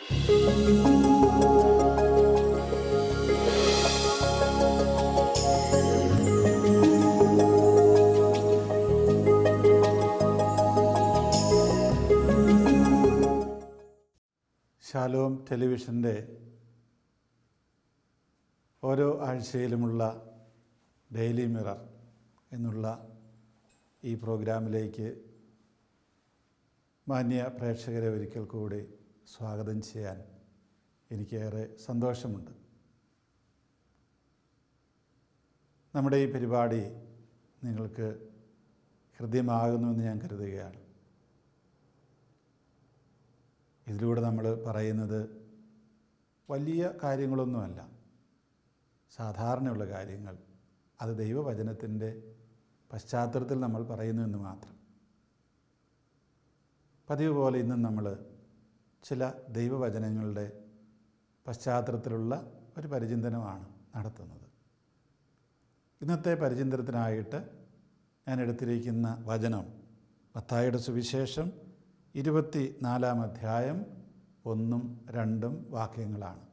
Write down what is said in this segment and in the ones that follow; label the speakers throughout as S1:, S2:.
S1: Shalom ടെലിവിഷൻ്റെ ഓരോ ആഴ്ചയിലുമുള്ള daily mirror എന്നുള്ള ഈ പ്രോഗ്രാമിലേക്ക് മാന്യ പ്രേക്ഷകരെ ഒരിക്കൽ കൂടി സ്വാഗതം ചെയ്യാൻ എനിക്കേറെ സന്തോഷമുണ്ട്. നമ്മുടെ ഈ പരിപാടി നിങ്ങൾക്ക് ഹൃദ്യമാകുന്നുവെന്ന് ഞാൻ കരുതുകയാണ്. ഇതിലൂടെ നമ്മൾ പറയുന്നത് വലിയ കാര്യങ്ങളൊന്നുമല്ല, സാധാരണയുള്ള കാര്യങ്ങൾ. അത് ദൈവവചനത്തിൻ്റെ പശ്ചാത്തലത്തിൽ നമ്മൾ പറയുന്നു എന്ന് മാത്രം. പതിവ് പോലെ ഇന്നും നമ്മൾ ചില ദൈവവചനങ്ങളുടെ പശ്ചാത്തലത്തിലുള്ള ഒരു പരിചിന്തനമാണ് നടത്തുന്നത്. ഇന്നത്തെ പരിചിന്തനത്തിനായിട്ട് ഞാൻ എടുത്തിരിക്കുന്ന വചനം മത്തായിയുടെ സുവിശേഷം 24-ാം അധ്യായം 1-2 വാക്യങ്ങളാണ്.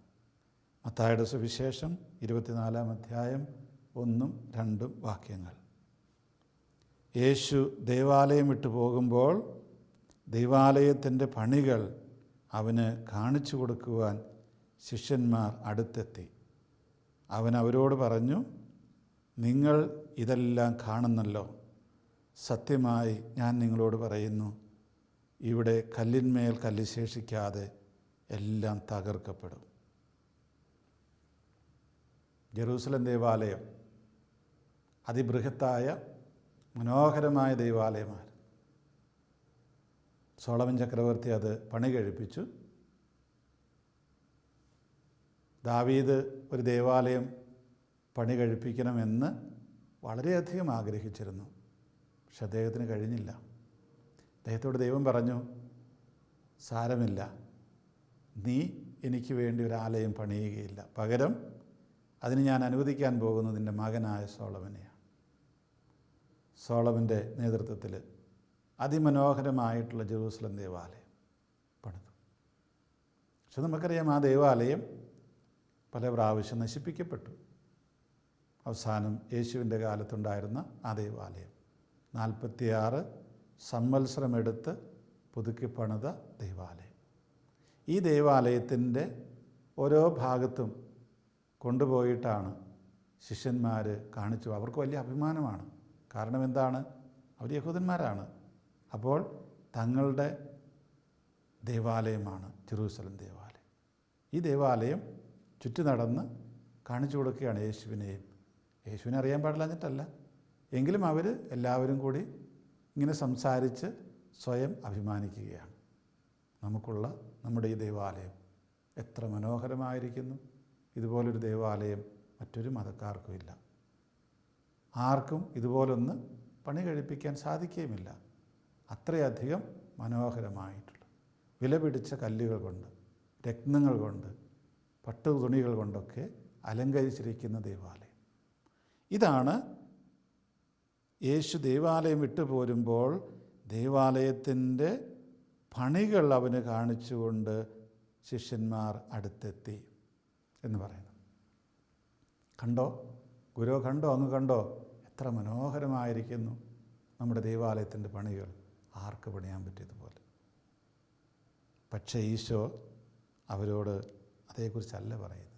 S1: മത്തായിയുടെ സുവിശേഷം 24-ാം അധ്യായം 1-2 വാക്യങ്ങൾ. യേശു ദേവാലയം വിട്ടു പോകുമ്പോൾ ദൈവാലയത്തിൻ്റെ പണികൾ അവന് കാണിച്ചു കൊടുക്കുവാൻ ശിഷ്യന്മാർ അടുത്തെത്തി. അവൻ അവരോട് പറഞ്ഞു, നിങ്ങൾ ഇതെല്ലാം കാണുന്നല്ലോ. സത്യമായി ഞാൻ നിങ്ങളോട് പറയുന്നു, ഇവിടെ കല്ലിന്മേൽ കല്ല് ശേഷിക്കാതെ എല്ലാം തകർക്കപ്പെടും. ജെറൂസലം ദേവാലയം അതിബൃഹത്തായ മനോഹരമായ ദേവാലയമാണ്. സോളമൻ ചക്രവർത്തി അത് പണി കഴിപ്പിച്ചു. ദാവീദ് ഒരു ദേവാലയം പണി കഴിപ്പിക്കണമെന്ന് വളരെയധികം ആഗ്രഹിച്ചിരുന്നു. പക്ഷെ അദ്ദേഹത്തിന് കഴിഞ്ഞില്ല. അദ്ദേഹത്തോട് ദൈവം പറഞ്ഞു, സാരമില്ല, നീ എനിക്ക് വേണ്ടി ഒരു ആലയം പണിയുകയില്ല, പകരം അതിന് ഞാൻ അനുവദിക്കാൻ പോകുന്നത് നിൻ്റെ മകനായ സോളമനെയാണ്. സോളമൻ്റെ നേതൃത്വത്തിൽ അതിമനോഹരമായിട്ടുള്ള ജെറൂസലം ദേവാലയം പണിതു. പക്ഷെ നമുക്കറിയാം, ആ ദേവാലയം പല പ്രാവശ്യം നശിപ്പിക്കപ്പെട്ടു. അവസാനം യേശുവിൻ്റെ കാലത്തുണ്ടായിരുന്ന ആ ദേവാലയം 46 സംവത്സരമെടുത്ത് പുതുക്കി പണിത ദേവാലയം. ഈ ദേവാലയത്തിൻ്റെ ഓരോ ഭാഗത്തും കൊണ്ടുപോയിട്ടാണ് ശിഷ്യന്മാർ കാണിച്ചു. അവർക്ക് വലിയ അഭിമാനമാണ്. കാരണം എന്താണ്? അവർ യഹൂദന്മാരാണ്. അപ്പോൾ തങ്ങളുടെ ദേവാലയമാണ് ജെറൂസലം ദേവാലയം. ഈ ദേവാലയം ചുറ്റി നടന്ന് കാണിച്ചു കൊടുക്കുകയാണ് യേശുവിനെയും. യേശുവിനെ അറിയാൻ പാടില്ലാഞ്ഞിട്ടല്ല, എങ്കിലും അവർ എല്ലാവരും കൂടി ഇങ്ങനെ സംസാരിച്ച് സ്വയം അഭിമാനിക്കുകയാണ്. നമുക്കുള്ള നമ്മുടെ ഈ ദേവാലയം എത്ര മനോഹരമായിരിക്കുന്നു. ഇതുപോലൊരു ദേവാലയം മറ്റൊരു മതക്കാർക്കുമില്ല. ആർക്കും ഇതുപോലൊന്ന് പണി കഴിപ്പിക്കാൻ സാധിക്കുകയുമില്ല. അത്രയധികം മനോഹരമായിട്ടുള്ള വിലപിടിച്ച കല്ലുകൾ കൊണ്ട്, രത്നങ്ങൾ കൊണ്ട്, പട്ടു തുണികൾ കൊണ്ടൊക്കെ അലങ്കരിച്ചിരിക്കുന്ന ദേവാലയം. ഇതാണ് യേശു ദേവാലയം വിട്ടുപോരുമ്പോൾ ദേവാലയത്തിൻ്റെ പണികൾ അവന് കാണിച്ചുകൊണ്ട് ശിഷ്യന്മാർ അടുത്തെത്തി എന്ന് പറയുന്നു. കണ്ടോ ഗുരു, കണ്ടോ, അങ്ങ് കണ്ടോ, എത്ര മനോഹരമായിരിക്കുന്നു നമ്മുടെ ദേവാലയത്തിൻ്റെ പണികൾ. ആർക്ക് പണിയാൻ പറ്റിയതുപോലെ. പക്ഷേ ഈശോ അവരോട് അതേക്കുറിച്ചല്ല പറയുന്നത്.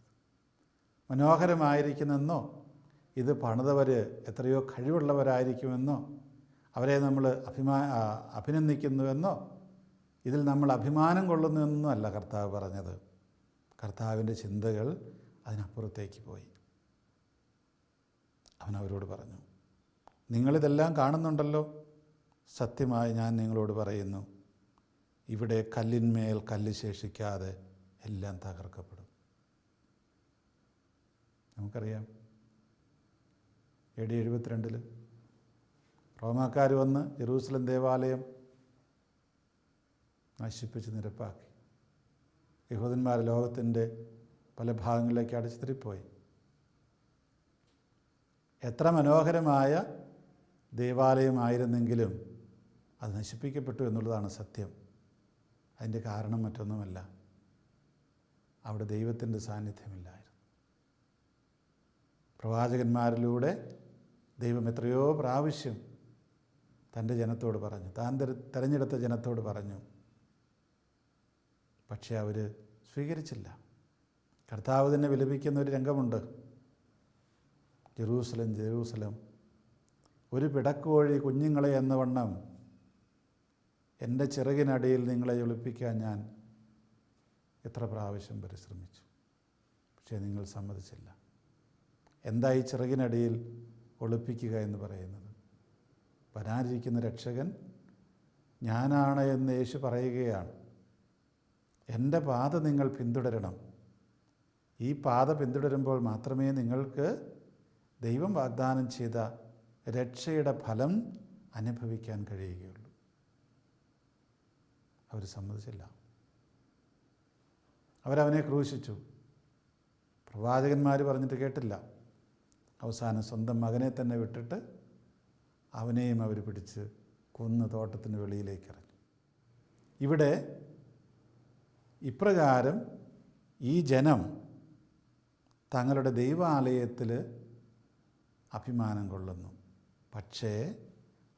S1: മനോഹരമായിരിക്കുന്നെന്നോ ഇത് പണിതവർ എത്രയോ കഴിവുള്ളവരായിരിക്കുമെന്നോ അവരെ നമ്മൾ അഭിനന്ദിക്കുന്നുവെന്നോ ഇതിൽ നമ്മൾ അഭിമാനം കൊള്ളുന്നുവെന്നോ അല്ല കർത്താവ് പറഞ്ഞത്. കർത്താവിൻ്റെ ചിന്തകൾ അതിനപ്പുറത്തേക്ക് പോയി. അവൻ അവരോട് പറഞ്ഞു, നിങ്ങളിതെല്ലാം കാണുന്നുണ്ടല്ലോ. സത്യമായി ഞാൻ നിങ്ങളോട് പറയുന്നു, ഇവിടെ കല്ലിന്മേൽ കല്ല് ശേഷിക്കാതെ എല്ലാം തകർക്കപ്പെടും. നമുക്കറിയാം, AD 72 റോമാക്കാർ വന്ന് ജെറൂസലം ദേവാലയം നശിപ്പിച്ച് നിരപ്പാക്കി. യഹൂദന്മാർ ലോകത്തിൻ്റെ പല ഭാഗങ്ങളിലേക്ക് അടിച്ചിത്തിരിപ്പോയി. എത്ര മനോഹരമായ ദേവാലയമായിരുന്നെങ്കിലും അത് നശിപ്പിക്കപ്പെട്ടു എന്നുള്ളതാണ് സത്യം. അതിൻ്റെ കാരണം മറ്റൊന്നുമല്ല, അവിടെ ദൈവത്തിൻ്റെ സാന്നിധ്യമില്ലായിരുന്നു. പ്രവാചകന്മാരിലൂടെ ദൈവം എത്രയോ പ്രാവശ്യം തൻ്റെ ജനത്തോട് പറഞ്ഞു, താൻ തിരഞ്ഞെടുത്ത ജനത്തോട് പറഞ്ഞു. പക്ഷേ അവർ സ്വീകരിച്ചില്ല. കർത്താവ് തന്നെ വിലപിക്കുന്ന ഒരു രംഗമുണ്ട്. ജെറൂസലം, ജെറൂസലം, ഒരു പിടക്കോഴി കുഞ്ഞുങ്ങളെ എന്ന വണ്ണം എൻ്റെ ചിറകിനടിയിൽ നിങ്ങളെ ഒളിപ്പിക്കാൻ ഞാൻ എത്ര പ്രാവശ്യം പരിശ്രമിച്ചു, പക്ഷേ നിങ്ങൾ സമ്മതിച്ചില്ല. എന്തായി ചിറകിനടിയിൽ ഒളിപ്പിക്കുക എന്ന് പറയുന്നത്? വരാനിരിക്കുന്ന രക്ഷകൻ ഞാനാണ് എന്ന് യേശു പറയുകയാണ്. എൻ്റെ പാത നിങ്ങൾ പിന്തുടരണം. ഈ പാത പിന്തുടരുമ്പോൾ മാത്രമേ നിങ്ങൾക്ക് ദൈവം വാഗ്ദാനം ചെയ്ത രക്ഷയുടെ ഫലം അനുഭവിക്കാൻ കഴിയുകയുള്ളൂ. അവർ സമ്മതിച്ചില്ല. അവരവനെ ക്രൂശിച്ചു. പ്രവാചകന്മാർ പറഞ്ഞിട്ട് കേട്ടില്ല. അവസാനം സ്വന്തം മകനെ തന്നെ വിട്ടിട്ട് അവനെയും അവർ പിടിച്ച് കൊന്ന് തോട്ടത്തിന് വെളിയിലേക്ക് എറിഞ്ഞു. ഇവിടെ ഇപ്രകാരം ഈ ജനം തങ്ങളുടെ ദൈവാലയത്തിൽ അഭിമാനം കൊള്ളുന്നു. പക്ഷേ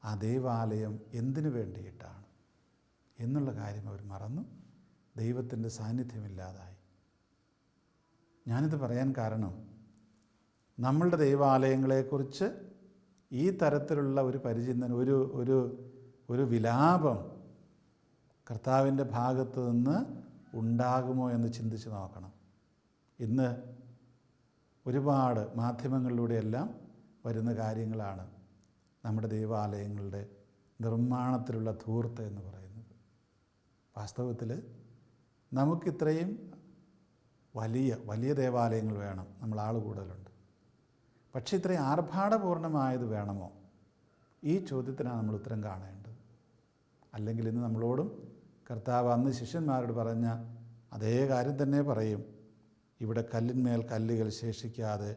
S1: ആ ദൈവാലയം എന്തിനു വേണ്ടിയിട്ടാണ് എന്നുള്ള കാര്യം അവർ മറന്നു. ദൈവത്തിൻ്റെ സാന്നിധ്യമില്ലാതായി. ഞാനിത് പറയാൻ കാരണം, നമ്മളുടെ ദൈവാലയങ്ങളെക്കുറിച്ച് ഈ തരത്തിലുള്ള ഒരു പരിചിന്തനം, ഒരു വിലാപം കർത്താവിൻ്റെ ഭാഗത്ത് നിന്ന് ഉണ്ടാകുമോ എന്ന് ചിന്തിച്ച് നോക്കണം. ഇന്ന് ഒരുപാട് മാധ്യമങ്ങളിലൂടെയെല്ലാം വരുന്ന കാര്യങ്ങളാണ് നമ്മുടെ ദൈവാലയങ്ങളുടെ നിർമ്മാണത്തിലുള്ള ധൂർത്ത് എന്ന് പറയുന്നത്. വാസ്തവത്തിൽ നമുക്കിത്രയും വലിയ ദേവാലയങ്ങൾ വേണം, നമ്മൾ ആൾ കൂടുതലുണ്ട്. പക്ഷേ ഇത്രയും ആർഭാടപൂർണമായത് വേണമോ? ഈ ചോദ്യത്തിനാണ് നമ്മൾ ഉത്തരം കാണേണ്ടത്. അല്ലെങ്കിൽ ഇന്ന് നമ്മളോടും കർത്താവ് അന്ന് ശിഷ്യന്മാരോട് പറഞ്ഞ അതേ കാര്യം തന്നെ പറയും. ഇവിടെ കല്ലിന്മേൽ കല്ലുകൾ ശേഷിക്കാതെ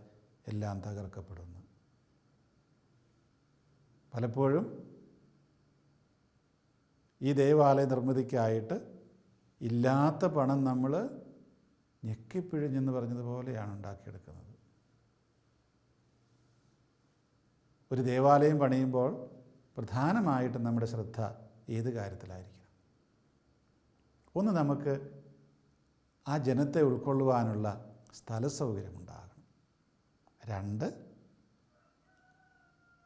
S1: എല്ലാം തകർക്കപ്പെടുന്നു. പലപ്പോഴും ഈ ദേവാലയ നിർമ്മിതിക്കായിട്ട് ഇല്ലാത്ത പണം നമ്മൾ ഞെക്കിപ്പിഴിഞ്ഞെന്ന് പറഞ്ഞതുപോലെയാണ് ഉണ്ടാക്കിയെടുക്കുന്നത്. ഒരു ദേവാലയം പണിയുമ്പോൾ പ്രധാനമായിട്ടും നമ്മുടെ ശ്രദ്ധ ഏത് കാര്യത്തിലായിരിക്കണം? ഒന്ന്, നമുക്ക് ആ ജനത്തെ ഉൾക്കൊള്ളുവാനുള്ള സ്ഥല സൗകര്യമുണ്ടാകണം. 2,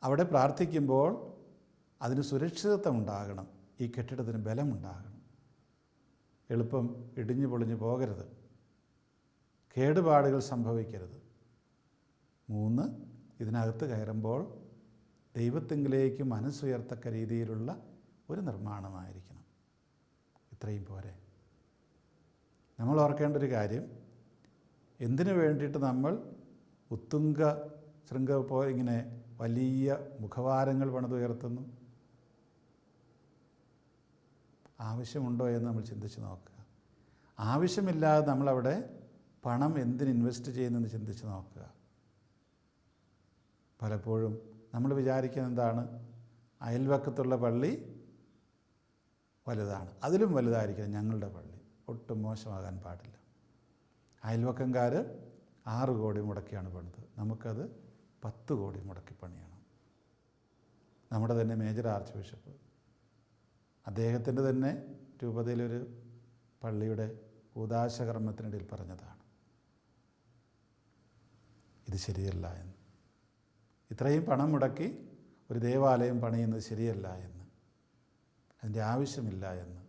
S1: അവിടെ പ്രാർത്ഥിക്കുമ്പോൾ അതിന് സുരക്ഷിതത്വം ഉണ്ടാകണം. ഈ കെട്ടിടത്തിന് ബലമുണ്ടാകണം. എളുപ്പം ഇടിഞ്ഞു പൊളിഞ്ഞു പോകരുത്. കേടുപാടുകൾ സംഭവിക്കരുത്. 3, ഇതിനകത്ത് കയറുമ്പോൾ ദൈവത്തെങ്കിലേക്ക് മനസ്സുയർത്തക്ക രീതിയിലുള്ള ഒരു നിർമ്മാണമായിരിക്കണം. ഇത്രയും പോരെ. നമ്മൾ ഓർക്കേണ്ട ഒരു കാര്യം, എന്തിനു വേണ്ടിയിട്ട് നമ്മൾ ഉത്തുംഗ ശൃംഗ ഇങ്ങനെ വലിയ മുഖവാരങ്ങൾ പണിതുയർത്തുന്നു? ആവശ്യമുണ്ടോ എന്ന് നമ്മൾ ചിന്തിച്ച് നോക്കുക. ആവശ്യമില്ലാതെ നമ്മളവിടെ പണം എന്തിന് ഇൻവെസ്റ്റ് ചെയ്യുന്നെന്ന് ചിന്തിച്ച് നോക്കുക. പലപ്പോഴും നമ്മൾ വിചാരിക്കുന്നത് എന്താണ്? അയൽവക്കത്തുള്ള പള്ളി വലുതാണ്, അതിലും വലുതായിരിക്കണം ഞങ്ങളുടെ പള്ളി, ഒട്ടും മോശമാകാൻ പാടില്ല. അയൽവക്കംകാർ 6 കോടി മുടക്കിയാണ് പണിത്, നമുക്കത് 10 കോടി മുടക്കി പണിയണം. നമ്മുടെ തന്നെ മേജർ ആർച്ച് ബിഷപ്പ് അദ്ദേഹത്തിൻ്റെ തന്നെ രൂപതയിലൊരു പള്ളിയുടെ കൂദാശകർമ്മത്തിനിടയിൽ പറഞ്ഞതാണ്, ഇത് ശരിയല്ല എന്ന്. ഇത്രയും പണം മുടക്കി ഒരു ദേവാലയം പണിയുന്നത് ശരിയല്ല എന്ന്, അതിൻ്റെ ആവശ്യമില്ല എന്ന്.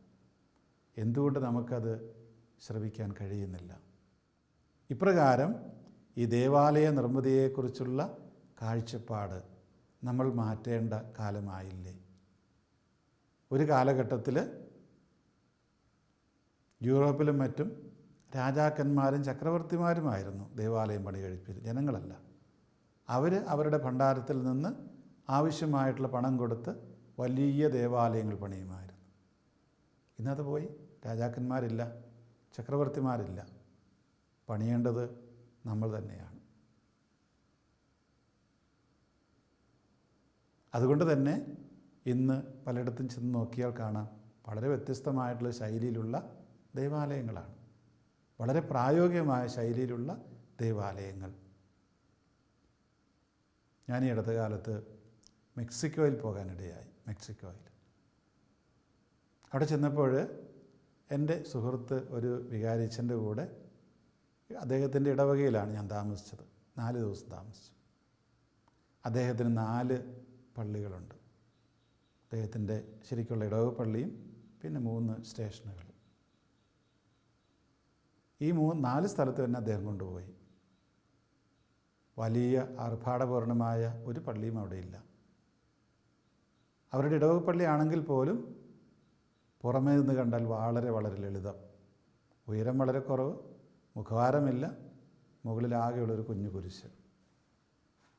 S1: എന്തുകൊണ്ട് നമുക്കത് ശ്രവിക്കാൻ കഴിയുന്നില്ല? ഇപ്രകാരം ഈ ദേവാലയ നിർമ്മിതിയെക്കുറിച്ചുള്ള കാഴ്ചപ്പാട് നമ്മൾ മാറ്റേണ്ട കാലമായില്ലേ? ഒരു കാലഘട്ടത്തിൽ യൂറോപ്പിലും മറ്റും രാജാക്കന്മാരും ചക്രവർത്തിമാരുമായിരുന്നു ദേവാലയം പണി കഴിപ്പിച്ചത്, ജനങ്ങളല്ല. അവർ അവരുടെ ഭണ്ഡാരത്തിൽ നിന്ന് ആവശ്യമായിട്ടുള്ള പണം കൊടുത്ത് വലിയ ദേവാലയങ്ങൾ പണിയുമായിരുന്നു. ഇന്നത് പോയി. രാജാക്കന്മാരില്ല, ചക്രവർത്തിമാരില്ല. പണിയേണ്ടത് നമ്മൾ തന്നെയാണ്. അതുകൊണ്ട് തന്നെ ഇന്ന് പലയിടത്തും ചെന്ന് നോക്കിയാൽ കാണാം വളരെ വ്യത്യസ്തമായിട്ടുള്ള ശൈലിയിലുള്ള ദേവാലയങ്ങളാണ്. വളരെ പ്രായോഗികമായ ശൈലിയിലുള്ള ദൈവാലയങ്ങൾ. ഞാൻ ഈ അടുത്ത കാലത്ത് മെക്സിക്കോയിൽ പോകാനിടയായി. മെക്സിക്കോയിൽ അവിടെ ചെന്നപ്പോൾ എൻ്റെ സുഹൃത്ത് ഒരു വികാരിച്ചൻ്റെ കൂടെ, അദ്ദേഹത്തിൻ്റെ ഇടവകയിലാണ് ഞാൻ താമസിച്ചത്. 4 ദിവസം താമസിച്ചു. അദ്ദേഹത്തിന് 4 പള്ളികളുണ്ട്. അദ്ദേഹത്തിൻ്റെ ശരിക്കുള്ള ഇടവക പള്ളിയും പിന്നെ 3 സ്റ്റേഷനുകൾ. ഈ 4 സ്ഥലത്ത് തന്നെ അദ്ദേഹം കൊണ്ടുപോയി. വലിയ ആർഭാടപൂർണമായ ഒരു പള്ളിയും അവിടെയില്ല. അവരുടെ ഇടവക പള്ളിയാണെങ്കിൽ പോലും പുറമേ നിന്ന് കണ്ടാൽ വളരെ വളരെ ലളിതം. ഉയരം വളരെ കുറവ്, മുഖവാരമില്ല, മുകളിലാകെയുള്ളൊരു കുഞ്ഞു കുരിശ്.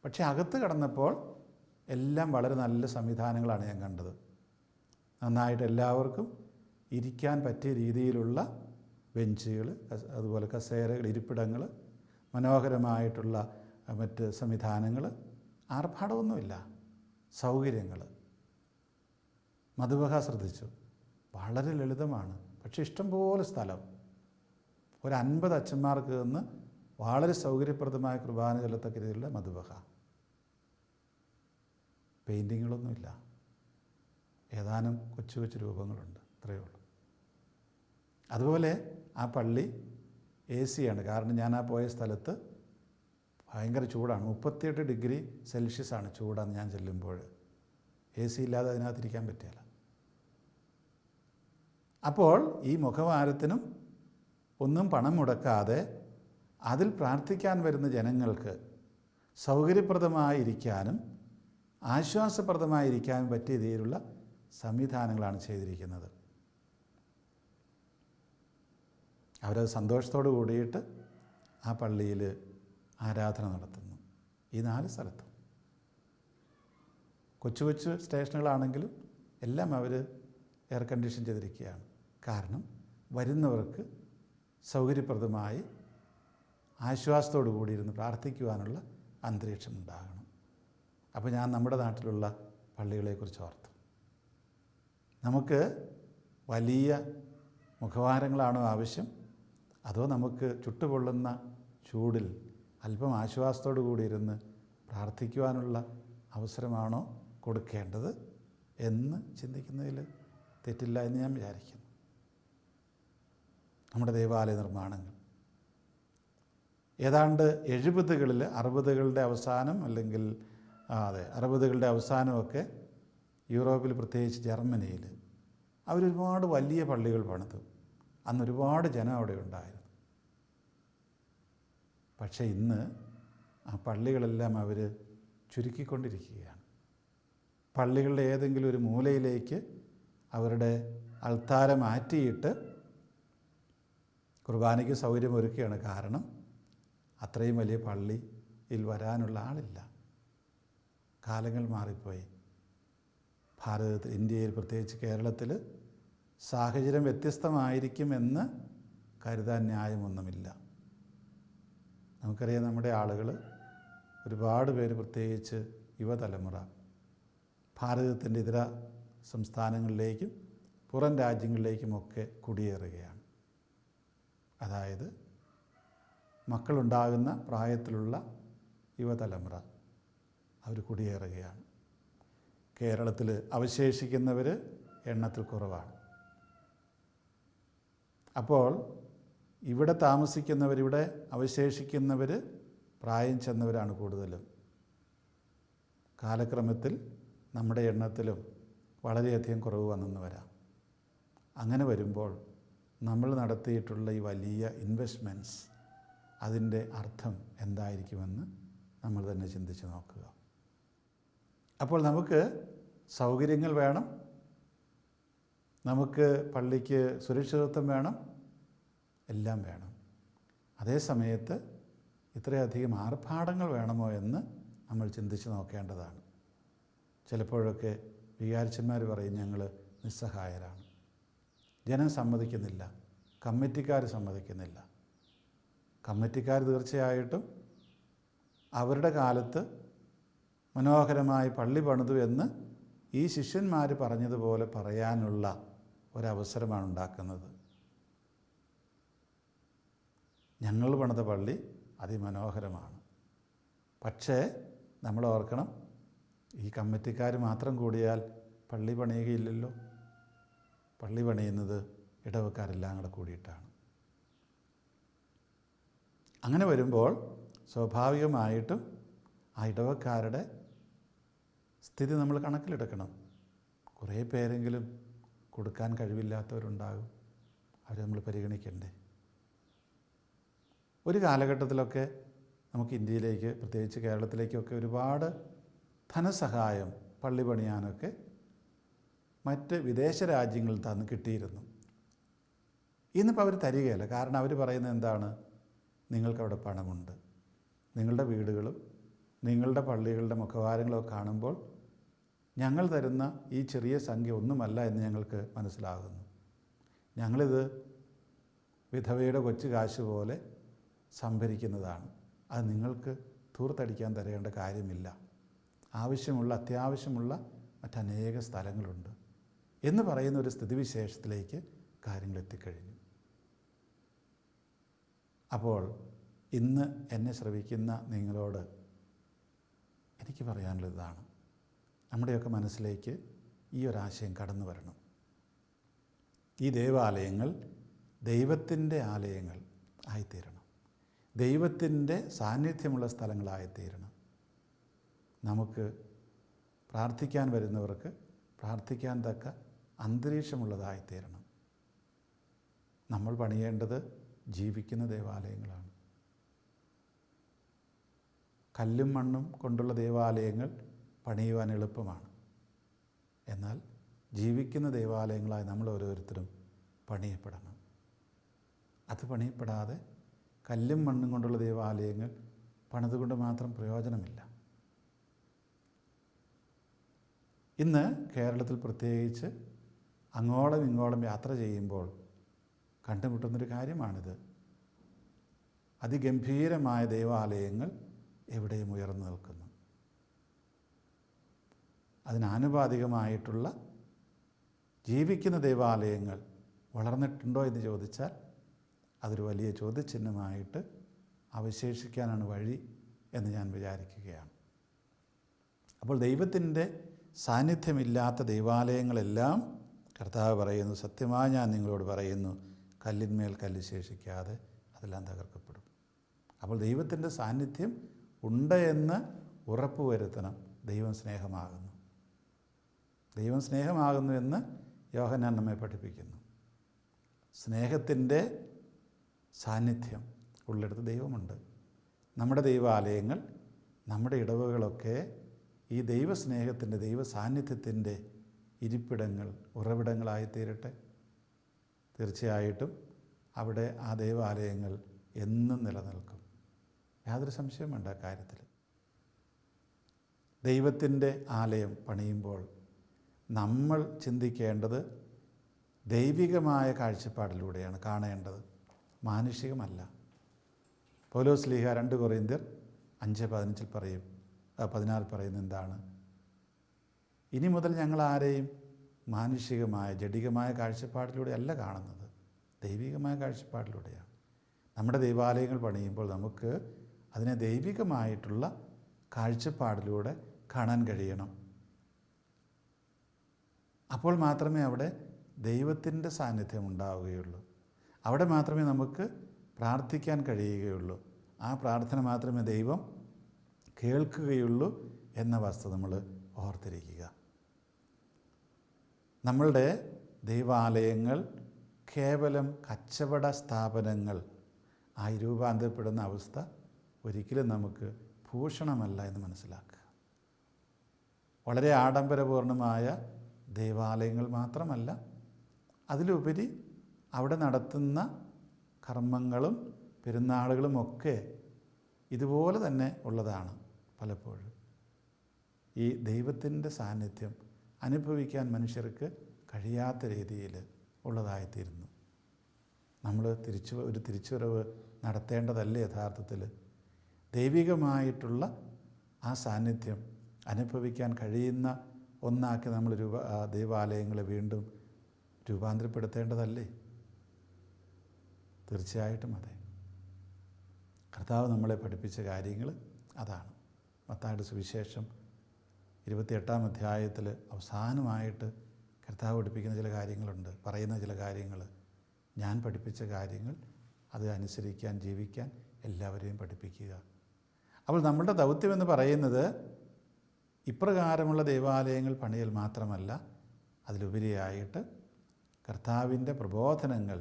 S1: പക്ഷേ അകത്ത് കടന്നപ്പോൾ എല്ലാം വളരെ നല്ല സംവിധാനങ്ങളാണ് ഞാൻ കണ്ടത്. നന്നായിട്ട് എല്ലാവർക്കും ഇരിക്കാൻ പറ്റിയ രീതിയിലുള്ള ബെഞ്ചുകൾ, അതുപോലെ കസേരകൾ, ഇരിപ്പിടങ്ങൾ, മനോഹരമായിട്ടുള്ള മറ്റ് സംവിധാനങ്ങൾ, ആർഭാടമൊന്നുമില്ല, സൗകര്യങ്ങൾ. മധുബഹ ശ്രദ്ധിച്ചു, വളരെ ലളിതമാണ്, പക്ഷേ ഇഷ്ടംപോലെ സ്ഥലം. ഒരു 50 അച്ഛന്മാർക്ക് നിന്ന് വളരെ സൗകര്യപ്രദമായ കുർബാന ചൊല്ലത്തക്ക രീതിയിലുള്ള മധുബഹ. പെയിൻറ്റിങ്ങുകളൊന്നുമില്ല, ഏതാനും കൊച്ചു കൊച്ചു രൂപങ്ങളുണ്ട്, അത്രയേ ഉള്ളൂ. അതുപോലെ ആ പള്ളി AC ആണ്. കാരണം ഞാൻ ആ പോയ സ്ഥലത്ത് ഭയങ്കര ചൂടാണ്, 38 ഡിഗ്രി സെൽഷ്യസാണ് ചൂടാണ് ഞാൻ ചെല്ലുമ്പോൾ. AC ഇല്ലാതെ അതിനകത്തിരിക്കാൻ പറ്റില്ല. അപ്പോൾ ഈ മുഖവാരത്തിനും ഒന്നും പണം മുടക്കാതെ അതിൽ പ്രാർത്ഥിക്കാൻ വരുന്ന ജനങ്ങൾക്ക് സൗകര്യപ്രദമായിരിക്കാനും ആശ്വാസപ്രദമായിരിക്കാനും പറ്റിയ രീതിയിലുള്ള സംവിധാനങ്ങളാണ് ചെയ്തിരിക്കുന്നത്. അവരത് സന്തോഷത്തോടു കൂടിയിട്ട് ആ പള്ളിയിൽ ആരാധന നടത്തുന്നു. ഈ 4 സ്ഥലത്തും കൊച്ചു കൊച്ചു സ്റ്റേഷനുകളാണെങ്കിലും എല്ലാം അവർ എയർ കണ്ടീഷൻ ചെയ്തിരിക്കുകയാണ്. കാരണം വരുന്നവർക്ക് സൗകര്യപ്രദമായി ആശ്വാസത്തോടു കൂടി ഇരുന്ന് പ്രാർത്ഥിക്കുവാനുള്ള അന്തരീക്ഷം ഉണ്ടാകണം. അപ്പോൾ ഞാൻ നമ്മുടെ നാട്ടിലുള്ള പള്ളികളെക്കുറിച്ച് ഓർത്തു. നമുക്ക് വലിയ മുഖവാരങ്ങളാണോ ആവശ്യം, അതോ നമുക്ക് ചുട്ടുപൊള്ളുന്ന ചൂടിൽ അല്പം ആശ്വാസത്തോടു കൂടി ഇരുന്ന് പ്രാർത്ഥിക്കുവാനുള്ള അവസരമാണോ കൊടുക്കേണ്ടത് എന്ന് ചിന്തിക്കുന്നതിൽ തെറ്റില്ല എന്ന് ഞാൻ വിചാരിക്കുന്നു. നമ്മുടെ ദേവാലയ നിർമ്മാണങ്ങൾ ഏതാണ്ട് 70കളിൽ 60കളുടെ അവസാനം, അല്ലെങ്കിൽ 60കളുടെ അവസാനമൊക്കെ യൂറോപ്പിൽ, പ്രത്യേകിച്ച് ജർമ്മനിയിൽ അവരൊരുപാട് വലിയ പള്ളികൾ പണിതു. അന്ന് ഒരുപാട് ജനം അവിടെ ഉണ്ടായിരുന്നു. പക്ഷേ ഇന്ന് ആ പള്ളികളെല്ലാം അവർ ചുരുക്കിക്കൊണ്ടിരിക്കുകയാണ്. പള്ളികളുടെ ഏതെങ്കിലും ഒരു മൂലയിലേക്ക് അവരുടെ അൾത്താര മാറ്റിയിട്ട് കുർബാനയ്ക്ക് സൗകര്യമൊരുക്കുകയാണ്. കാരണം അത്രയും വലിയ പള്ളിയിൽ വരാനുള്ള ആളില്ല. കാലങ്ങൾ മാറിപ്പോയി. ഭാരതത്തിൽ, ഇന്ത്യയിൽ, പ്രത്യേകിച്ച് കേരളത്തിൽ സാഹചര്യം വ്യത്യസ്തമായിരിക്കുമെന്ന് കരുതാൻ ന്യായമൊന്നുമില്ല. നമുക്കറിയാം, നമ്മുടെ ആളുകൾ ഒരുപാട് പേര്, പ്രത്യേകിച്ച് യുവതലമുറ, ഭാരതത്തിൻ്റെ ഇതര സംസ്ഥാനങ്ങളിലേക്കും പുറം രാജ്യങ്ങളിലേക്കുമൊക്കെ കുടിയേറുകയാണ്. അതായത് മക്കളുണ്ടാകുന്ന പ്രായത്തിലുള്ള യുവതലമുറ അവർ കുടിയേറുകയാണ്. കേരളത്തിൽ അവശേഷിക്കുന്നവർ എണ്ണത്തിൽ കുറവാണ്. അപ്പോൾ ഇവിടെ താമസിക്കുന്നവർ, ഇവിടെ അവശേഷിക്കുന്നവർ പ്രായം ചെന്നവരാണ് കൂടുതലും. കാലക്രമത്തിൽ നമ്മുടെ എണ്ണത്തിലും വളരെയധികം കുറവ് വന്നെന്ന് വരാം. അങ്ങനെ വരുമ്പോൾ നമ്മൾ നടത്തിയിട്ടുള്ള ഈ വലിയ ഇൻവെസ്റ്റ്മെൻറ്റ്സ്, അതിൻ്റെ അർത്ഥം എന്തായിരിക്കുമെന്ന് നമ്മൾ തന്നെ ചിന്തിച്ച് നോക്കുക. അപ്പോൾ നമുക്ക് സൗകര്യങ്ങൾ വേണം, നമുക്ക് പള്ളിക്ക് സുരക്ഷിതത്വം വേണം, എല്ലാം വേണം. അതേ സമയത്ത് ഇത്രയധികം ആർഭാടങ്ങൾ വേണമോ എന്ന് നമ്മൾ ചിന്തിച്ച് നോക്കേണ്ടതാണ്. ചിലപ്പോഴൊക്കെ വികാരിച്ചന്മാർ പറയും, ഞങ്ങൾ നിസ്സഹായരാണ്, ജനം സമ്മതിക്കുന്നില്ല, കമ്മിറ്റിക്കാർ സമ്മതിക്കുന്നില്ല. കമ്മിറ്റിക്കാർ തീർച്ചയായിട്ടും അവരുടെ കാലത്ത് മനോഹരമായി പള്ളി പണിതു എന്ന് ഈ ശിഷ്യന്മാർ പറഞ്ഞതുപോലെ പറയാനുള്ള ഒരവസരമാണ് ഉണ്ടാക്കുന്നത്. ഞങ്ങൾ പണിത പള്ളി അതിമനോഹരമാണ്. പക്ഷേ നമ്മൾ ഓർക്കണം, ഈ കമ്മിറ്റിക്കാർ മാത്രം കൂടിയാൽ പള്ളി പണിയുകയില്ലല്ലോ. പള്ളി പണിയുന്നത് ഇടവക്കാരെല്ലാം കൂടെ കൂടിയിട്ടാണ്. അങ്ങനെ വരുമ്പോൾ സ്വാഭാവികമായിട്ടും ആ ഇടവക്കാരുടെ സ്ഥിതി നമ്മൾ കണക്കിലെടുക്കണം. കുറേ പേരെങ്കിലും കൊടുക്കാൻ കഴിവില്ലാത്തവരുണ്ടാകും, അവരെ നമ്മൾ പരിഗണിക്കണ്ടേ? ഒരു കാലഘട്ടത്തിലൊക്കെ നമുക്ക് ഇന്ത്യയിലേക്ക്, പ്രത്യേകിച്ച് കേരളത്തിലേക്കൊക്കെ ഒരുപാട് ധനസഹായം പള്ളി പണിയാനൊക്കെ മറ്റ് വിദേശ രാജ്യങ്ങളിൽ തന്ന് കിട്ടിയിരുന്നു. ഇന്നിപ്പോൾ അവർ തരികയില്ല. കാരണം അവർ പറയുന്നത് എന്താണ്? നിങ്ങൾക്കവിടെ പണമുണ്ട്, നിങ്ങളുടെ വീടുകളും നിങ്ങളുടെ പള്ളികളുടെ മുഖവാരങ്ങളൊക്കെ കാണുമ്പോൾ ഞങ്ങൾ തരുന്ന ഈ ചെറിയ സംഖ്യ ഒന്നുമല്ല എന്ന് ഞങ്ങൾക്ക് മനസ്സിലാകുന്നു. ഞങ്ങളിത് വിധവയുടെ കൊച്ചു കാശ് പോലെ സംഭരിക്കുന്നതാണ്. അത് നിങ്ങൾക്ക് ധൂർത്തടിക്കാൻ തരേണ്ട കാര്യമില്ല. അത്യാവശ്യമുള്ള മറ്റനേക സ്ഥലങ്ങളുണ്ട് എന്ന് പറയുന്ന ഒരു സ്ഥിതിവിശേഷത്തിലേക്ക് കാര്യങ്ങൾ എത്തിക്കഴിഞ്ഞു. അപ്പോൾ ഇന്ന് എന്നെ ശ്രവിക്കുന്ന നിങ്ങളോട് എനിക്ക് പറയാനുള്ളത് ഇതാണ്. നമ്മുടെയൊക്കെ മനസ്സിലേക്ക് ഈ ഒരാശയം കടന്നു വരണം. ഈ ദേവാലയങ്ങൾ ദൈവത്തിൻ്റെ ആലയങ്ങൾ ആയിത്തീരണം, ദൈവത്തിൻ്റെ സാന്നിധ്യമുള്ള സ്ഥലങ്ങളായിത്തീരണം. നമുക്ക് പ്രാർത്ഥിക്കാൻ വരുന്നവർക്ക് പ്രാർത്ഥിക്കാൻ തക്ക അന്തരീക്ഷമുള്ളതായിത്തീരണം. നമ്മൾ പണിയേണ്ടത് ജീവിക്കുന്ന ദേവാലയങ്ങളാണ്. കല്ലും മണ്ണും കൊണ്ടുള്ള ദേവാലയങ്ങൾ പണിയുവാൻ എളുപ്പമാണ്. എന്നാൽ ജീവിക്കുന്ന ദേവാലയങ്ങളായി നമ്മൾ ഓരോരുത്തരും പണിയപ്പെടണം. അത് പണിയപ്പെടാതെ കല്ലും മണ്ണും കൊണ്ടുള്ള ദേവാലയങ്ങൾ പണിതുകൊണ്ട് മാത്രം പ്രയോജനമില്ല. ഇന്ന് കേരളത്തിൽ പ്രത്യേകിച്ച് അങ്ങോളം ഇങ്ങോളം യാത്ര ചെയ്യുമ്പോൾ കണ്ടുമുട്ടുന്നൊരു കാര്യമാണിത്. അതിഗംഭീരമായ ദേവാലയങ്ങൾ എവിടെയും ഉയർന്നു നിൽക്കുന്നു. അതിനാനുപാതികമായിട്ടുള്ള ജീവിക്കുന്ന ദേവാലയങ്ങൾ വളർന്നിട്ടുണ്ടോ എന്ന് ചോദിച്ചാൽ അതൊരു വലിയ ചോദ്യചിഹ്നമായിട്ട് അവശേഷിക്കാനാണ് വഴി എന്ന് ഞാൻ വിചാരിക്കുകയാണ്. അപ്പോൾ ദൈവത്തിൻ്റെ സാന്നിധ്യമില്ലാത്ത ദേവാലയങ്ങളെല്ലാം കർത്താവ് പറയുന്നു, സത്യമായി ഞാൻ നിങ്ങളോട് പറയുന്നു, കല്ലിന്മേൽ കല്ല് ശേഷിക്കാതെ അതെല്ലാം തകർക്കപ്പെടും. അപ്പോൾ ദൈവത്തിൻ്റെ സാന്നിധ്യം ഉണ്ട് എന്ന് ഉറപ്പുവരുത്തണം. ദൈവം സ്നേഹമാകുന്നു, ദൈവം സ്നേഹമാകുന്നു എന്ന് യോഹന്നാൻ നമ്മെ പഠിപ്പിക്കുന്നു. സ്നേഹത്തിൻ്റെ സാന്നിധ്യം ഉള്ളിടത്ത് ദൈവമുണ്ട്. നമ്മുടെ ദൈവാലയങ്ങൾ, നമ്മുടെ ഇടവകളൊക്കെ ഈ ദൈവസ്നേഹത്തിൻ്റെ, ദൈവ സാന്നിധ്യത്തിൻ്റെ ഇരിപ്പിടങ്ങൾ, ഉറവിടങ്ങളായിത്തീരട്ടെ. തീർച്ചയായിട്ടും അവിടെ ആ ദൈവാലയങ്ങൾ എന്നും നിലനിൽക്കും. യാതൊരു സംശയവും വേണ്ട കാര്യത്തിൽ. ദൈവത്തിൻ്റെ ആലയം പണിയുമ്പോൾ നമ്മൾ ചിന്തിക്കേണ്ടത് ദൈവികമായ കാഴ്ചപ്പാടിലൂടെയാണ് കാണേണ്ടത്, മാനുഷികമല്ല. പൗലോസ് ശ്ലീഹ 2 കൊരിന്ത്യർ 5:16 പറയുന്നത് എന്താണ്? ഇനി മുതൽ ഞങ്ങൾ ആരെയും മാനുഷികമായ ജഡികമായ കാഴ്ചപ്പാടിലൂടെ അല്ല കാണുന്നത്, ദൈവികമായ കാഴ്ചപ്പാടിലൂടെയാണ്. നമ്മുടെ ദൈവാലയങ്ങൾ പണിയുമ്പോൾ നമുക്ക് അതിനെ ദൈവികമായിട്ടുള്ള കാഴ്ചപ്പാടിലൂടെ കാണാൻ കഴിയണം. അപ്പോൾ മാത്രമേ അവിടെ ദൈവത്തിൻ്റെ സാന്നിധ്യം ഉണ്ടാവുകയുള്ളൂ. അവിടെ മാത്രമേ നമുക്ക് പ്രാർത്ഥിക്കാൻ കഴിയുകയുള്ളൂ. ആ പ്രാർത്ഥന മാത്രമേ ദൈവം കേൾക്കുകയുള്ളൂ എന്ന വസ്തുത നമ്മൾ ഓർത്തിരിക്കുക. നമ്മളുടെ ദൈവാലയങ്ങൾ കേവലം കച്ചവട സ്ഥാപനങ്ങൾ ആയി രൂപാന്തരപ്പെടുന്ന അവസ്ഥ ഒരിക്കലും നമുക്ക് ഭൂഷണമല്ല എന്ന് മനസ്സിലാക്കുക. വളരെ ആഡംബരപൂർണമായ ദൈവാലയങ്ങൾ മാത്രമല്ല, അതിലുപരി അവിടെ നടത്തുന്ന കർമ്മങ്ങളും പെരുന്നാളുകളും ഒക്കെ ഇതുപോലെ തന്നെ ഉള്ളതാണ്. പലപ്പോഴും ഈ ദൈവത്തിൻ്റെ സാന്നിധ്യം അനുഭവിക്കാൻ മനുഷ്യർക്ക് കഴിയാത്ത രീതിയിൽ ഉള്ളതായിത്തീരുന്നു. നമ്മൾ ഒരു തിരിച്ചുവരവ് നടത്തേണ്ടതല്ലേ യഥാർത്ഥത്തിൽ? ദൈവികമായിട്ടുള്ള ആ സാന്നിധ്യം അനുഭവിക്കാൻ കഴിയുന്ന ഒന്നാക്കി നമ്മൾ ദൈവാലയങ്ങളെ വീണ്ടും രൂപാന്തരപ്പെടുത്തേണ്ടതല്ലേ? തീർച്ചയായിട്ടും അതെ. കർത്താവ് നമ്മളെ പഠിപ്പിച്ച കാര്യങ്ങൾ അതാണ്. മത്തായിയുടെ സുവിശേഷം 28-ാം അധ്യായത്തിൽ അവസാനമായിട്ട് കർത്താവ് പഠിപ്പിക്കുന്ന ചില കാര്യങ്ങളുണ്ട്, പറയുന്ന ചില കാര്യങ്ങൾ. ഞാൻ പഠിപ്പിച്ച കാര്യങ്ങൾ അത് അനുസരിക്കാൻ, ജീവിക്കാൻ എല്ലാവരെയും പഠിപ്പിക്കുക. അപ്പോൾ നമ്മളുടെ ദൗത്യമെന്ന് പറയുന്നത് ഇപ്രകാരമുള്ള ദേവാലയങ്ങൾ പണിയൽ മാത്രമല്ല, അതിലുപരിയായിട്ട് കർത്താവിൻ്റെ പ്രബോധനങ്ങൾ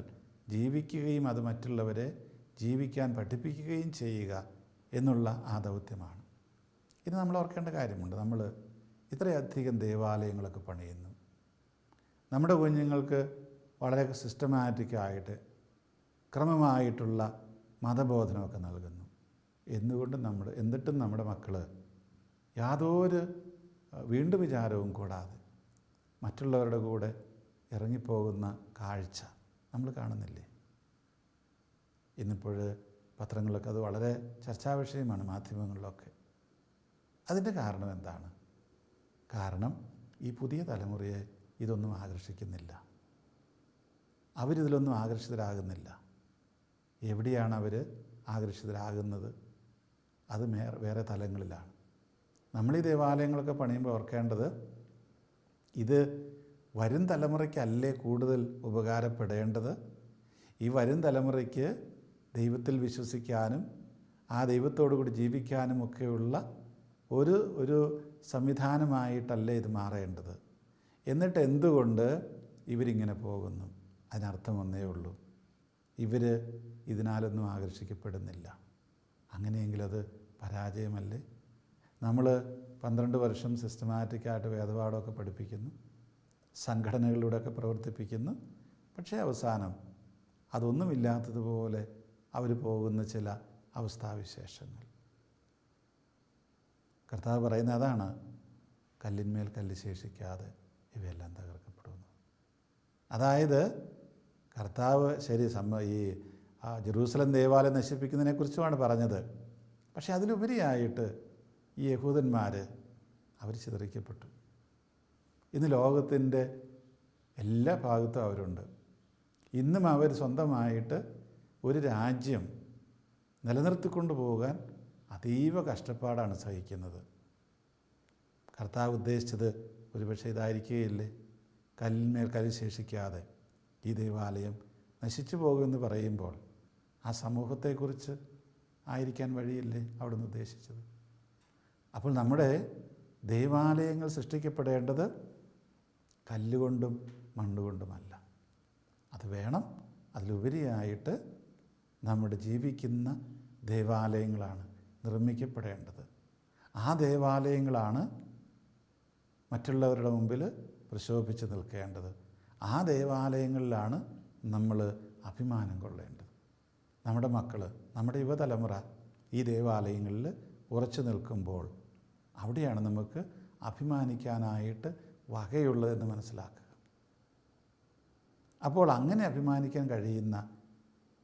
S1: ജീവിക്കുകയും അത് മറ്റുള്ളവരെ ജീവിക്കാൻ പഠിപ്പിക്കുകയും ചെയ്യുക എന്നുള്ള ആ ദൗത്യമാണ്. ഇനി നമ്മൾ ഓർക്കേണ്ട കാര്യമുണ്ട്. നമ്മൾ ഇത്രയധികം ദേവാലയങ്ങളൊക്കെ പണിയുന്നു, നമ്മുടെ കുഞ്ഞുങ്ങൾക്ക് വളരെ സിസ്റ്റമാറ്റിക്കായിട്ട് ക്രമമായിട്ടുള്ള മതബോധനമൊക്കെ നൽകുന്നു. എന്നിട്ടും നമ്മുടെ മക്കൾ യാതൊരു വീണ്ടും വിചാരവും കൂടാതെ മറ്റുള്ളവരുടെ കൂടെ ഇറങ്ങിപ്പോകുന്ന കാഴ്ച നമ്മൾ കാണുന്നില്ലേ? ഇന്നിപ്പോൾ പത്രങ്ങളിലൊക്കെ അത് വളരെ ചർച്ചാ വിഷയമാണ്, മാധ്യമങ്ങളിലൊക്കെ. അതിൻ്റെ കാരണം എന്താണ്? കാരണം ഈ പുതിയ തലമുറയെ ഇതൊന്നും ആകർഷിക്കുന്നില്ല. അവരിതിലൊന്നും ആകർഷിതരാകുന്നില്ല. എവിടെയാണ് അവർ ആകർഷിതരാകുന്നത്? അത് വേറെ തലങ്ങളിലാണ്. നമ്മൾ ഈ ദേവാലയങ്ങളൊക്കെ പണിയുമ്പോൾ ഓർക്കേണ്ടത്, ഇത് വരും തലമുറയ്ക്കല്ലേ കൂടുതൽ ഉപകാരപ്പെടേണ്ടത്? ഈ വരും തലമുറയ്ക്ക് ദൈവത്തിൽ വിശ്വസിക്കാനും ആ ദൈവത്തോടു കൂടി ജീവിക്കാനും ഒക്കെയുള്ള ഒരു സംവിധാനമായിട്ടല്ലേ ഇത് മാറേണ്ടത്? എന്നിട്ട് എന്തുകൊണ്ട് ഇവരിങ്ങനെ പോകുന്നു? അതിനർത്ഥം ഒന്നേ ഉള്ളൂ, ഇവർ ഇതിനാലൊന്നും ആകർഷിക്കപ്പെടുന്നില്ല. അങ്ങനെയെങ്കിൽ അത് പരാജയമല്ലേ? നമ്മൾ 12 വർഷം സിസ്റ്റമാറ്റിക്കായിട്ട് വേദപാഠമൊക്കെ പഠിപ്പിക്കുന്നു, സംഘടനകളിലൂടെയൊക്കെ പ്രവർത്തിപ്പിക്കുന്നു. പക്ഷേ അവസാനം അതൊന്നുമില്ലാത്തതുപോലെ അവർ പോകുന്ന ചില അവസ്ഥാവിശേഷങ്ങൾ. കർത്താവ് പറയുന്ന അതാണ്, കല്ലിന്മേൽ കല്ല് ശേഷിക്കാതെ ഇവയെല്ലാം തകർക്കപ്പെടുന്നു. അതായത് കർത്താവ് ശരി ഈ ജെറൂസലം ദേവാലയം നശിപ്പിക്കുന്നതിനെക്കുറിച്ചുമാണ് പറഞ്ഞത്. പക്ഷേ അതിലുപരിയായിട്ട് ഈ യഹൂദന്മാർ അവർ ചിതറിക്കപ്പെട്ടു. ഇന്ന് ലോകത്തിൻ്റെ എല്ലാ ഭാഗത്തും അവരുണ്ട്. ഇന്നും അവർ സ്വന്തമായിട്ട് ഒരു രാജ്യം നിലനിർത്തിക്കൊണ്ടു പോകാൻ അതീവ കഷ്ടപ്പാടാണ് സഹിക്കുന്നത്. കർത്താവ് ഉദ്ദേശിച്ചത് ഒരുപക്ഷെ ഇതായിരിക്കുകയില്ലേ? കല്ലിന്മേൽ കല്ല് ശേഷിക്കാതെ ഈ ദേവാലയം നശിച്ചു പോകുമെന്ന് പറയുമ്പോൾ ആ സമൂഹത്തെക്കുറിച്ച് ആയിരിക്കാൻ വഴിയില്ലേ അവിടുന്ന് ഉദ്ദേശിച്ചത്? അപ്പോൾ നമ്മുടെ ദേവാലയങ്ങൾ സൃഷ്ടിക്കപ്പെടേണ്ടത് കല്ലുകൊണ്ടും മണ്ണുകൊണ്ടുമല്ല. അത് വേണം. അതിലുപരിയായിട്ട് നമ്മുടെ ജീവിക്കുന്ന ദേവാലയങ്ങളാണ് നിർമ്മിക്കപ്പെടേണ്ടത്. ആ ദേവാലയങ്ങളാണ് മറ്റുള്ളവരുടെ മുമ്പിൽ പ്രശോഭിച്ച് നിൽക്കേണ്ടത്. ആ ദേവാലയങ്ങളിലാണ് നമ്മൾ അഭിമാനം കൊള്ളേണ്ടത്. നമ്മുടെ മക്കൾ, നമ്മുടെ യുവതലമുറ ഈ ദേവാലയങ്ങളിൽ ഉറച്ചു നിൽക്കുമ്പോൾ അവിടെയാണ് നമുക്ക് അഭിമാനിക്കാനായിട്ട് വകയുള്ളതെന്ന് മനസ്സിലാക്കുക. അപ്പോൾ അങ്ങനെ അഭിമാനിക്കാൻ കഴിയുന്ന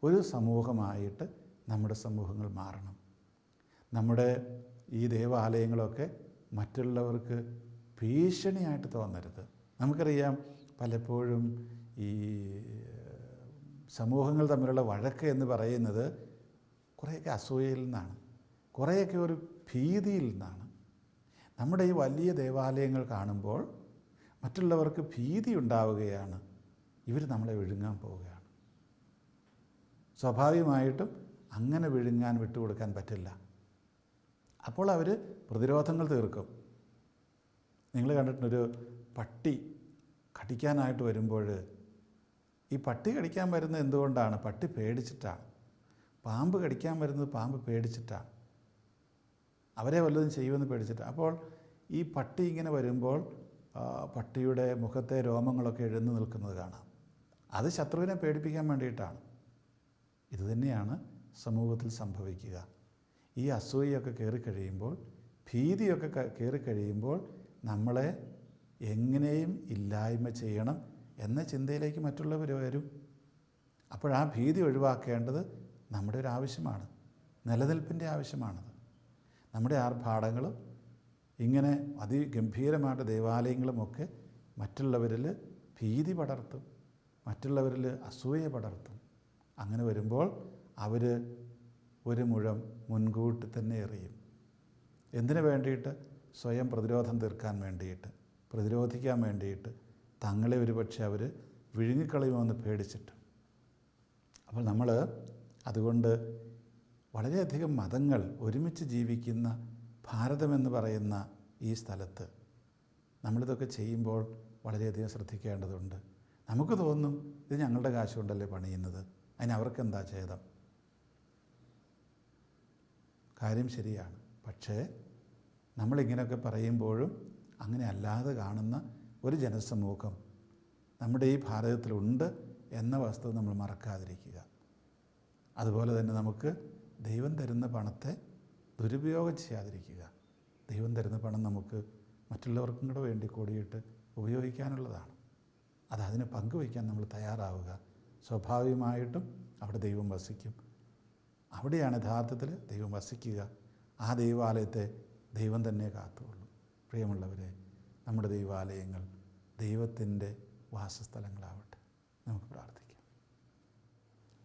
S1: ഒരു സമൂഹമായിട്ട് നമ്മുടെ സമൂഹങ്ങൾ മാറണം. നമ്മുടെ ഈ ദേവാലയങ്ങളൊക്കെ മറ്റുള്ളവർക്ക് ഭീഷണിയായിട്ട് തോന്നരുത്. നമുക്കറിയാം, പലപ്പോഴും ഈ സമൂഹങ്ങൾ തമ്മിലുള്ള വഴക്ക് എന്ന് പറയുന്നത് കുറേയൊക്കെ അസൂയയിൽ നിന്നാണ്, കുറേയൊക്കെ ഒരു ഭീതിയിൽ നിന്നാണ്. നമ്മുടെ ഈ വലിയ ദേവാലയങ്ങൾ കാണുമ്പോൾ മറ്റുള്ളവർക്ക് ഭീതി ഉണ്ടാവുകയാണ്, ഇവർ നമ്മളെ വിഴുങ്ങാൻ പോവുകയാണ്. സ്വാഭാവികമായിട്ടും അങ്ങനെ വിഴുങ്ങാൻ വിട്ടുകൊടുക്കാൻ പറ്റില്ല. അപ്പോൾ അവർ പ്രതിരോധങ്ങൾ തീർക്കും. നിങ്ങൾ കണ്ടിട്ടൊരു പട്ടി കടിക്കാനായിട്ട് വരുമ്പോൾ ഈ പട്ടി കടിക്കാൻ വരുന്നത് എന്തുകൊണ്ടാണ്? പട്ടി പേടിച്ചിട്ടാണ്. പാമ്പ് കടിക്കാൻ വരുന്നത് പാമ്പ് പേടിച്ചിട്ടാണ്, അവരെ വല്ലതും ചെയ്യുമെന്ന് പേടിച്ചിട്ടാണ്. അപ്പോൾ ഈ പട്ടി ഇങ്ങനെ വരുമ്പോൾ പട്ടിയുടെ മുഖത്തെ രോമങ്ങളൊക്കെ എഴുന്നു നിൽക്കുന്നത് കാണാം. അത് ശത്രുവിനെ പേടിപ്പിക്കാൻ വേണ്ടിയിട്ടാണ്. ഇതുതന്നെയാണ് സമൂഹത്തിൽ സംഭവിക്കുക. ഈ അസൂയയൊക്കെ കയറിക്കഴിയുമ്പോൾ, ഭീതിയൊക്കെ കയറിക്കഴിയുമ്പോൾ നമ്മളെ എങ്ങനെയും ഇല്ലായ്മ ചെയ്യണം എന്ന ചിന്തയിലേക്ക് മറ്റുള്ളവർ വരും. അപ്പോഴാ ഭീതി ഒഴിവാക്കേണ്ടത് നമ്മുടെ ഒരു ആവശ്യമാണ്, നിലനിൽപ്പിൻ്റെ ആവശ്യമാണത്. നമ്മുടെ ആർഭാടങ്ങളും ഇങ്ങനെ അതിഗംഭീരമായിട്ട് ദേവാലയങ്ങളുമൊക്കെ മറ്റുള്ളവരിൽ ഭീതി പടർത്തും, മറ്റുള്ളവരിൽ അസൂയ പടർത്തും. അങ്ങനെ വരുമ്പോൾ അവർ ഒരു മുഴം മുൻകൂട്ടി തന്നെ എറിയും. എന്തിനു വേണ്ടിയിട്ട്? സ്വയം പ്രതിരോധം തീർക്കാൻ വേണ്ടിയിട്ട്, പ്രതിരോധിക്കാൻ വേണ്ടിയിട്ട്, തങ്ങളെ ഒരുപക്ഷെ അവർ വിഴുങ്ങിക്കളയുമെന്ന് പേടിച്ചിട്ട്. അപ്പോൾ നമ്മൾ അതുകൊണ്ട് വളരെയധികം മതങ്ങൾ ഒരുമിച്ച് ജീവിക്കുന്ന ഭാരതമെന്ന് പറയുന്ന ഈ സ്ഥലത്ത് നമ്മളിതൊക്കെ ചെയ്യുമ്പോൾ വളരെയധികം ശ്രദ്ധിക്കേണ്ടതുണ്ട്. നമുക്ക് തോന്നും ഇത് ഞങ്ങളുടെ കാശ് കൊണ്ടല്ലേ പണിയുന്നത്, അതിന് അവർക്കെന്താ ഛേദം? കാര്യം ശരിയാണ്. പക്ഷേ നമ്മളിങ്ങനെയൊക്കെ പറയുമ്പോഴും അങ്ങനെ അല്ലാതെ കാണുന്ന ഒരു ജനസമൂഹം നമ്മുടെ ഈ ഭാരതത്തിലുണ്ട് എന്ന വസ്തുത നമ്മൾ മറക്കാതിരിക്കുക. അതുപോലെ തന്നെ നമുക്ക് ദൈവം തരുന്ന പണത്തെ ദുരുപയോഗം ചെയ്യാതിരിക്കുക. ദൈവം തരുന്ന പണം നമുക്ക് മറ്റുള്ളവർക്കും കൂടെ വേണ്ടി കൂടിയിട്ട് ഉപയോഗിക്കാനുള്ളതാണ്. അതിന് പങ്കുവയ്ക്കാൻ നമ്മൾ തയ്യാറാവുക. സ്വാഭാവികമായിട്ടും അവിടെ ദൈവം വസിക്കും. അവിടെയാണ് യഥാർത്ഥത്തിൽ ദൈവം വസിക്കുക. ആ ദൈവാലയത്തെ ദൈവം തന്നെ കാത്തുകൊള്ളും. പ്രിയമുള്ളവരെ, നമ്മുടെ ദൈവാലയങ്ങൾ ദൈവത്തിൻ്റെ വാസസ്ഥലങ്ങളാവട്ടെ. നമുക്ക് പ്രാർത്ഥിക്കാം.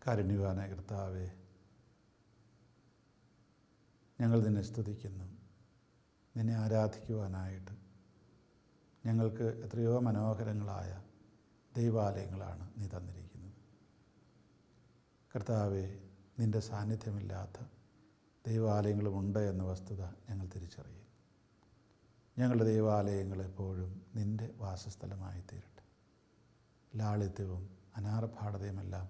S1: കാരുണ്യവാനായ കർത്താവേ, ഞങ്ങൾ നിന്നെ സ്തുതിക്കുന്നു. നിന്നെ ആരാധിക്കുവാനായിട്ട് ഞങ്ങൾക്ക് എത്രയോ മനോഹരങ്ങളായ ദൈവാലയങ്ങളാണ് നീ തന്നിരിക്കുന്നത്. കർത്താവേ, നിൻ്റെ സാന്നിധ്യമില്ലാത്ത ദൈവാലയങ്ങളുമുണ്ട് എന്ന വസ്തുത ഞങ്ങൾ തിരിച്ചറിയും. ഞങ്ങളുടെ ദൈവാലയങ്ങൾ എപ്പോഴും നിൻ്റെ വാസസ്ഥലമായി തീരട്ടെ. ലാളിത്യവും അനാർഭാടതയുമെല്ലാം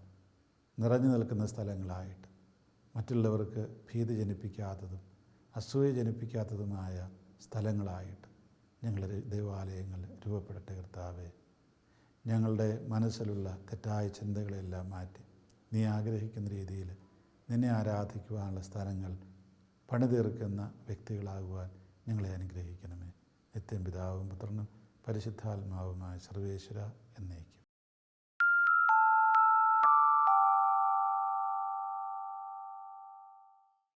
S1: നിറഞ്ഞു നിൽക്കുന്ന സ്ഥലങ്ങളായിട്ട്, മറ്റുള്ളവർക്ക് ഭീതി ജനിപ്പിക്കാത്തതും അസൂയ ജനിപ്പിക്കാത്തതുമായ സ്ഥലങ്ങളായിട്ട് ഞങ്ങളുടെ ദൈവാലയങ്ങൾ രൂപപ്പെടട്ടെ. കർത്താവേ, ഞങ്ങളുടെ മനസ്സിലുള്ള തെറ്റായ ചിന്തകളെല്ലാം മാറ്റി നീ ആഗ്രഹിക്കുന്ന രീതിയിൽ നിന്നെ ആരാധിക്കുവാനുള്ള സ്ഥലങ്ങൾ പണിതീർക്കുന്ന വ്യക്തികളാകുവാൻ ഞങ്ങളെ അനുഗ്രഹിക്കണമേ. നിത്യം പിതാവും പുത്രനും പരിശുദ്ധാത്മാവുമായ സർവേശ്വര എന്നേക്കും.